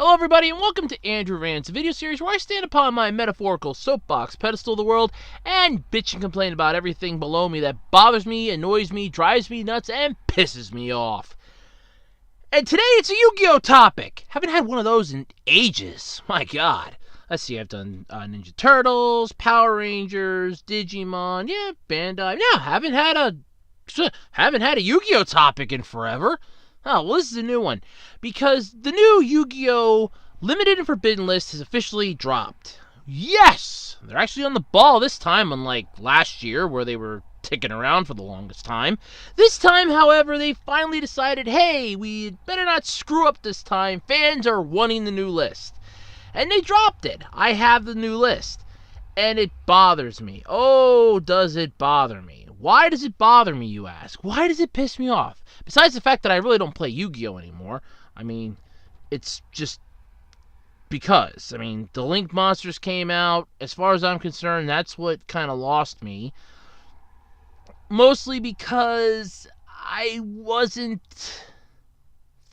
Hello everybody and welcome to Andrew Rants, a video series where I stand upon my metaphorical soapbox pedestal of the world and bitch and complain about everything below me that bothers me, annoys me, drives me nuts, and pisses me off. And today it's a Yu-Gi-Oh topic. Haven't had one of those in ages. My god. Let's see, I've done Ninja Turtles, Power Rangers, Digimon, Bandai. No, haven't had a Yu-Gi-Oh topic in forever. Oh, well, this is a new one, because the new Yu-Gi-Oh! Limited and Forbidden list has officially dropped. Yes! They're actually on the ball this time, unlike last year, where they were ticking around for the longest time. This time, however, they finally decided, hey, we better not screw up this time. Fans are wanting the new list. And they dropped it. I have the new list. And it bothers me. Oh, does it bother me? Why does it bother me, you ask? Why does it piss me off? Besides the fact that I really don't play Yu-Gi-Oh! Anymore. I mean, it's just because. I mean, the Link Monsters came out. As far as I'm concerned, that's what kind of lost me. Mostly because I wasn't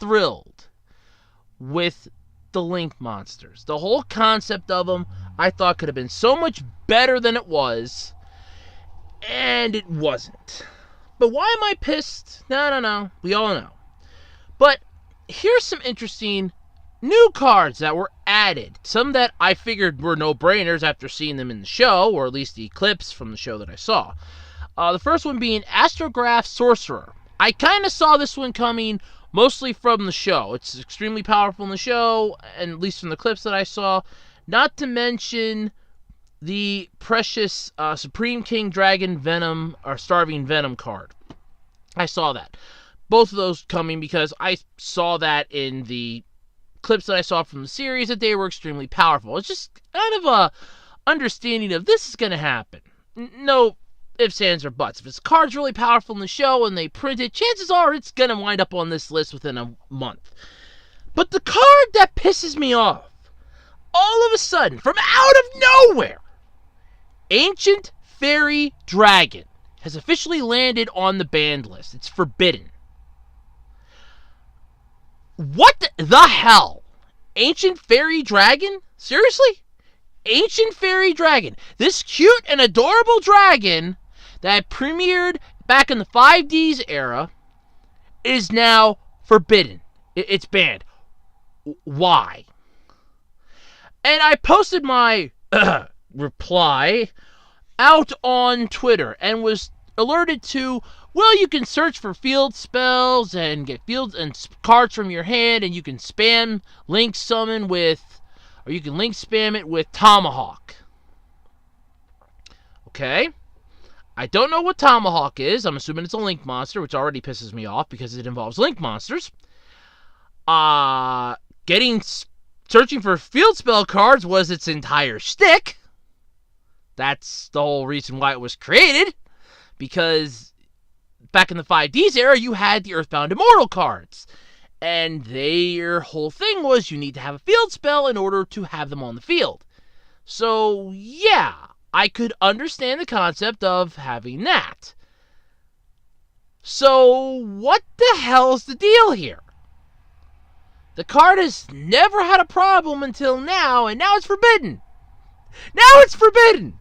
thrilled with the Link Monsters. The whole concept of them, I thought could have been so much better than it was. And it wasn't. But why am I pissed? No. We all know. But here's some interesting new cards that were added. Some that I figured were no-brainers after seeing them in the show, or at least the clips from the show that I saw. The first one being Astrograph Sorcerer. I kind of saw this one coming mostly from the show. It's extremely powerful in the show, and at least from the clips that I saw. Not to mention the precious Supreme King Dragon Venom or Starving Venom card. I saw that. Both of those coming because I saw that in the clips that I saw from the series that they were extremely powerful. It's just kind of a understanding of this is going to happen. No ifs, ands, or buts. If this card's really powerful in the show and they print it, chances are it's going to wind up on this list within a month. But the card that pisses me off, all of a sudden, from out of nowhere, Ancient Fairy Dragon has officially landed on the banned list. It's forbidden. What the hell? Ancient Fairy Dragon? Seriously? Ancient Fairy Dragon. This cute and adorable dragon that premiered back in the 5Ds era is now forbidden. It's banned. Why? And I posted my reply out on Twitter and was alerted to, well, you can search for field spells and get fields and cards from your hand, and you can spam link summon with, or you can link spam it with Tomahawk. Okay. I don't know what Tomahawk is. I'm assuming it's a Link monster, which already pisses me off because it involves Link monsters. Searching for field spell cards was its entire shtick. That's the whole reason why it was created. Because back in the 5Ds era, you had the Earthbound Immortal cards. And their whole thing was you need to have a field spell in order to have them on the field. So, yeah, I could understand the concept of having that. So, what the hell's the deal here? The card has never had a problem until now, and now it's forbidden. Now it's forbidden!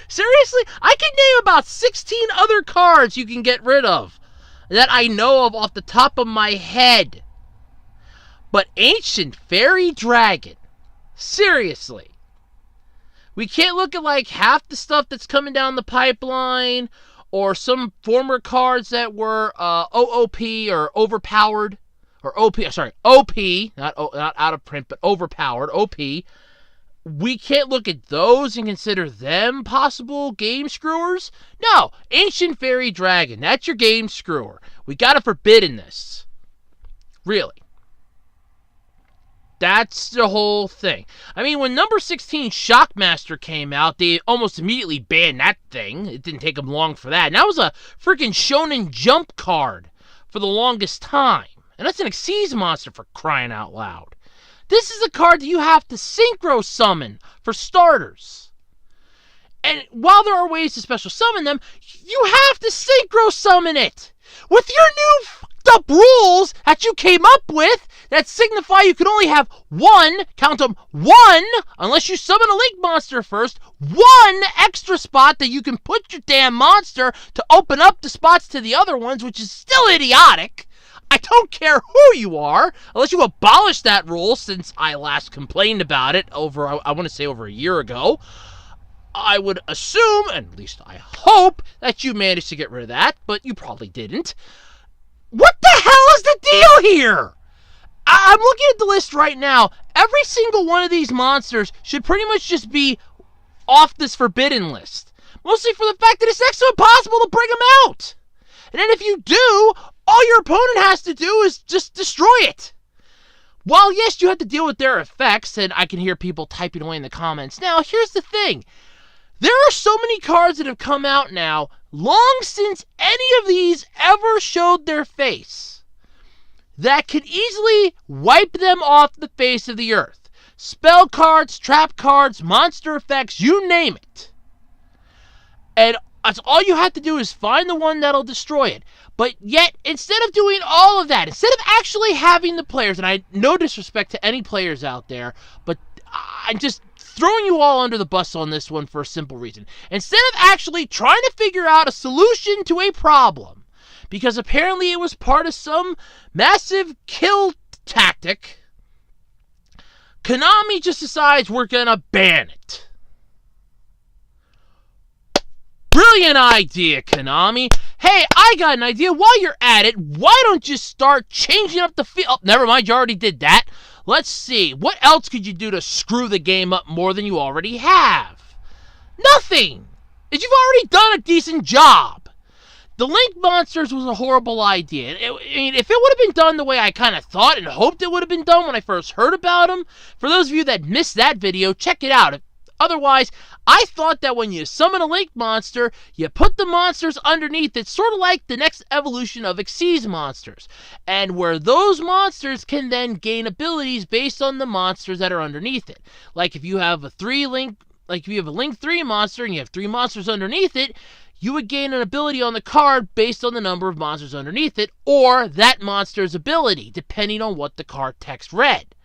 Seriously? I can name about 16 other cards you can get rid of that I know of off the top of my head. But Ancient Fairy Dragon? Seriously? We can't look at like half the stuff that's coming down the pipeline, or some former cards that were OOP or overpowered. Or OP, not out of print, but overpowered, OP. We can't look at those and consider them possible game screwers? No, Ancient Fairy Dragon, that's your game screwer. We gotta forbidden this. Really. That's the whole thing. I mean, when number 16 Shockmaster came out, they almost immediately banned that thing. It didn't take them long for that. And that was a freaking Shonen Jump card for the longest time. And that's an Xyz monster, for crying out loud. This is a card that you have to synchro summon for starters. And while there are ways to special summon them, you have to synchro summon it. With your new fucked up rules that you came up with, that signify you can only have one, count them, one, unless you summon a Link monster first, one extra spot that you can put your damn monster to open up the spots to the other ones, which is still idiotic. I don't care who you are, unless you abolish that rule since I last complained about it over, I want to say over a year ago. I would assume, and at least I hope, that you managed to get rid of that, but you probably didn't. What the hell is the deal here? I'm looking at the list right now. Every single one of these monsters should pretty much just be off this forbidden list. Mostly for the fact that it's next to impossible to bring them out. And then if you do, all your opponent has to do is just destroy it. While, yes, you have to deal with their effects, and I can hear people typing away in the comments. Now, here's the thing. There are so many cards that have come out now, long since any of these ever showed their face, that could easily wipe them off the face of the earth. Spell cards, trap cards, monster effects, you name it. And that's all you have to do is find the one that'll destroy it. But yet, instead of doing all of that, instead of actually having the players, and I no disrespect to any players out there, but I'm just throwing you all under the bus on this one for a simple reason. Instead of actually trying to figure out a solution to a problem, because apparently it was part of some massive kill tactic, Konami just decides we're gonna ban it. Brilliant idea, Konami. Hey, I got an idea. While you're at it, why don't you start changing up the field? Oh, never mind, you already did that. Let's see. What else could you do to screw the game up more than you already have? Nothing. You've already done a decent job. The Link Monsters was a horrible idea. I mean, if it would have been done the way I kind of thought and hoped it would have been done when I first heard about them, for those of you that missed that video, check it out. Otherwise, I thought that when you summon a Link monster, you put the monsters underneath it, sort of like the next evolution of Xyz monsters, and where those monsters can then gain abilities based on the monsters that are underneath it. Like if you have a Link 3 monster and you have 3 monsters underneath it, you would gain an ability on the card based on the number of monsters underneath it, or that monster's ability, depending on what the card text read.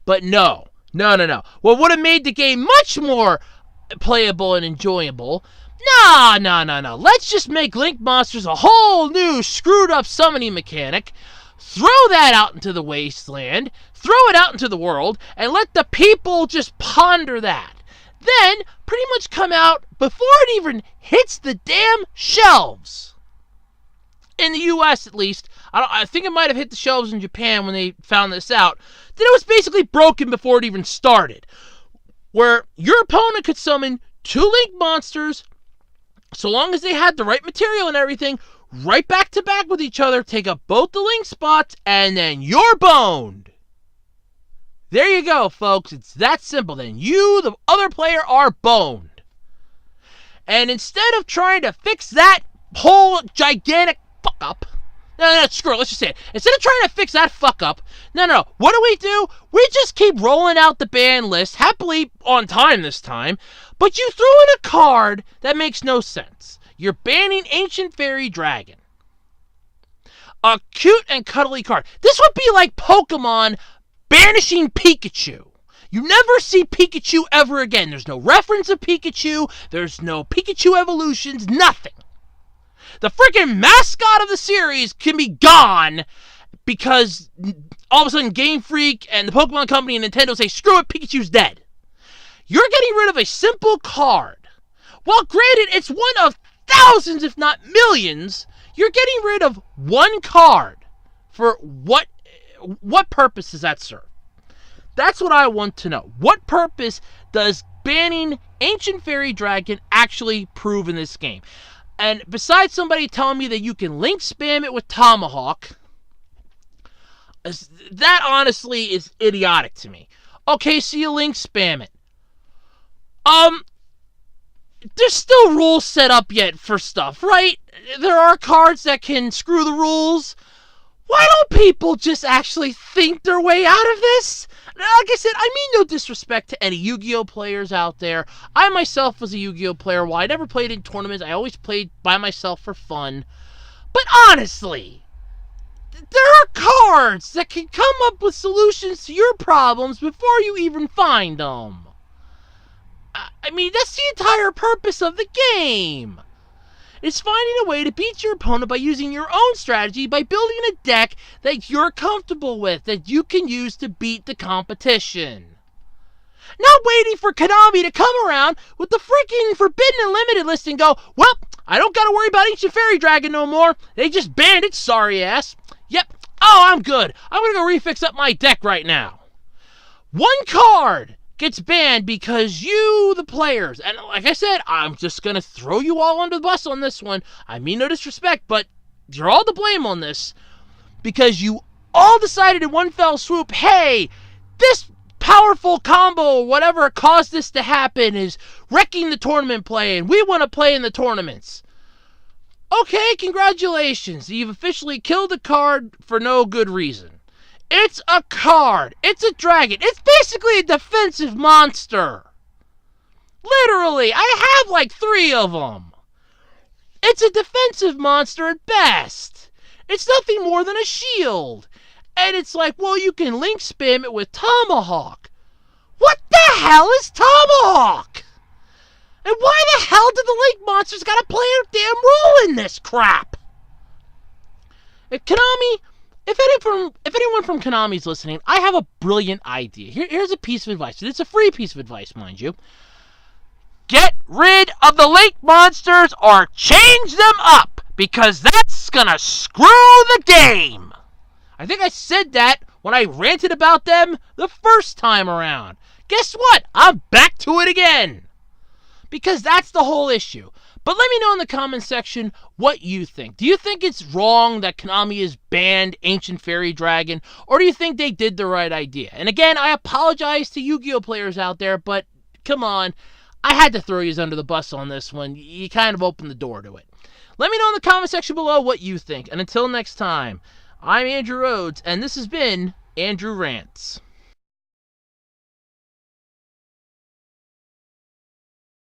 But no. What would have made the game much more playable and enjoyable? No. Let's just make Link Monsters a whole new screwed up summoning mechanic, throw that out into the wasteland, throw it out into the world, and let the people just ponder that. Then, pretty much come out before it even hits the damn shelves. In the US, at least. I think it might have hit the shelves in Japan when they found this out. That it was basically broken before it even started. Where your opponent could summon 2 Link monsters, so long as they had the right material and everything, right back to back with each other, take up both the Link spots, and then you're boned. There you go, folks. It's that simple. Then you, the other player, are boned. And instead of trying to fix that whole gigantic fuck up, no, screw it, let's just say it. Instead of trying to fix that fuck up, no, what do? We just keep rolling out the ban list, happily on time this time, but you throw in a card that makes no sense. You're banning Ancient Fairy Dragon. A cute and cuddly card. This would be like Pokemon banishing Pikachu. You never see Pikachu ever again. There's no reference of Pikachu, there's no Pikachu evolutions, nothing. The freaking mascot of the series can be gone because all of a sudden Game Freak and the Pokemon Company and Nintendo say, screw it, Pikachu's dead. You're getting rid of a simple card. While granted, it's one of thousands, if not millions, you're getting rid of one card. For what purpose does that serve? That's what I want to know. What purpose does banning Ancient Fairy Dragon actually prove in this game? And besides somebody telling me that you can Link spam it with Tomahawk, that honestly is idiotic to me. Okay, so you Link spam it. There's still rules set up yet for stuff, right? There are cards that can screw the rules. Why don't people just actually think their way out of this? Like I said, I mean no disrespect to any Yu-Gi-Oh players out there. I myself was a Yu-Gi-Oh player. While I never played in tournaments, I always played by myself for fun. But honestly, there are cards that can come up with solutions to your problems before you even find them. I mean, that's the entire purpose of the game. It's finding a way to beat your opponent by using your own strategy, by building a deck that you're comfortable with, that you can use to beat the competition. Not waiting for Konami to come around with the freaking Forbidden and Limited list and go, well, I don't gotta worry about Ancient Fairy Dragon no more. They just banned it, sorry ass. Yep, oh, I'm good. I'm gonna go refix up my deck right now. One card gets banned because you, the players, and like I said, I'm just gonna throw you all under the bus on this one. I mean no disrespect, but you're all to blame on this because you all decided in one fell swoop, hey, this powerful combo or whatever caused this to happen is wrecking the tournament play and we want to play in the tournaments. Okay, congratulations. You've officially killed a card for no good reason. It's a card. It's a dragon. It's basically a defensive monster. Literally, I have like 3 of them. It's a defensive monster at best. It's nothing more than a shield. And it's like, well, you can link spam it with Tomahawk. What the hell is Tomahawk? And why the hell did the link monsters gotta play a damn role in this crap? If anyone from Konami's listening, I have a brilliant idea. Here's a piece of advice. It's a free piece of advice, mind you. Get rid of the link monsters or change them up, because that's gonna screw the game. I think I said that when I ranted about them the first time around. Guess what? I'm back to it again. Because that's the whole issue. But let me know in the comments section what you think. Do you think it's wrong that Konami has banned Ancient Fairy Dragon? Or do you think they did the right idea? And again, I apologize to Yu-Gi-Oh players out there, but come on. I had to throw you under the bus on this one. You kind of opened the door to it. Let me know in the comment section below what you think. And until next time, I'm Andrew Rhodes, and this has been Andrew Rants.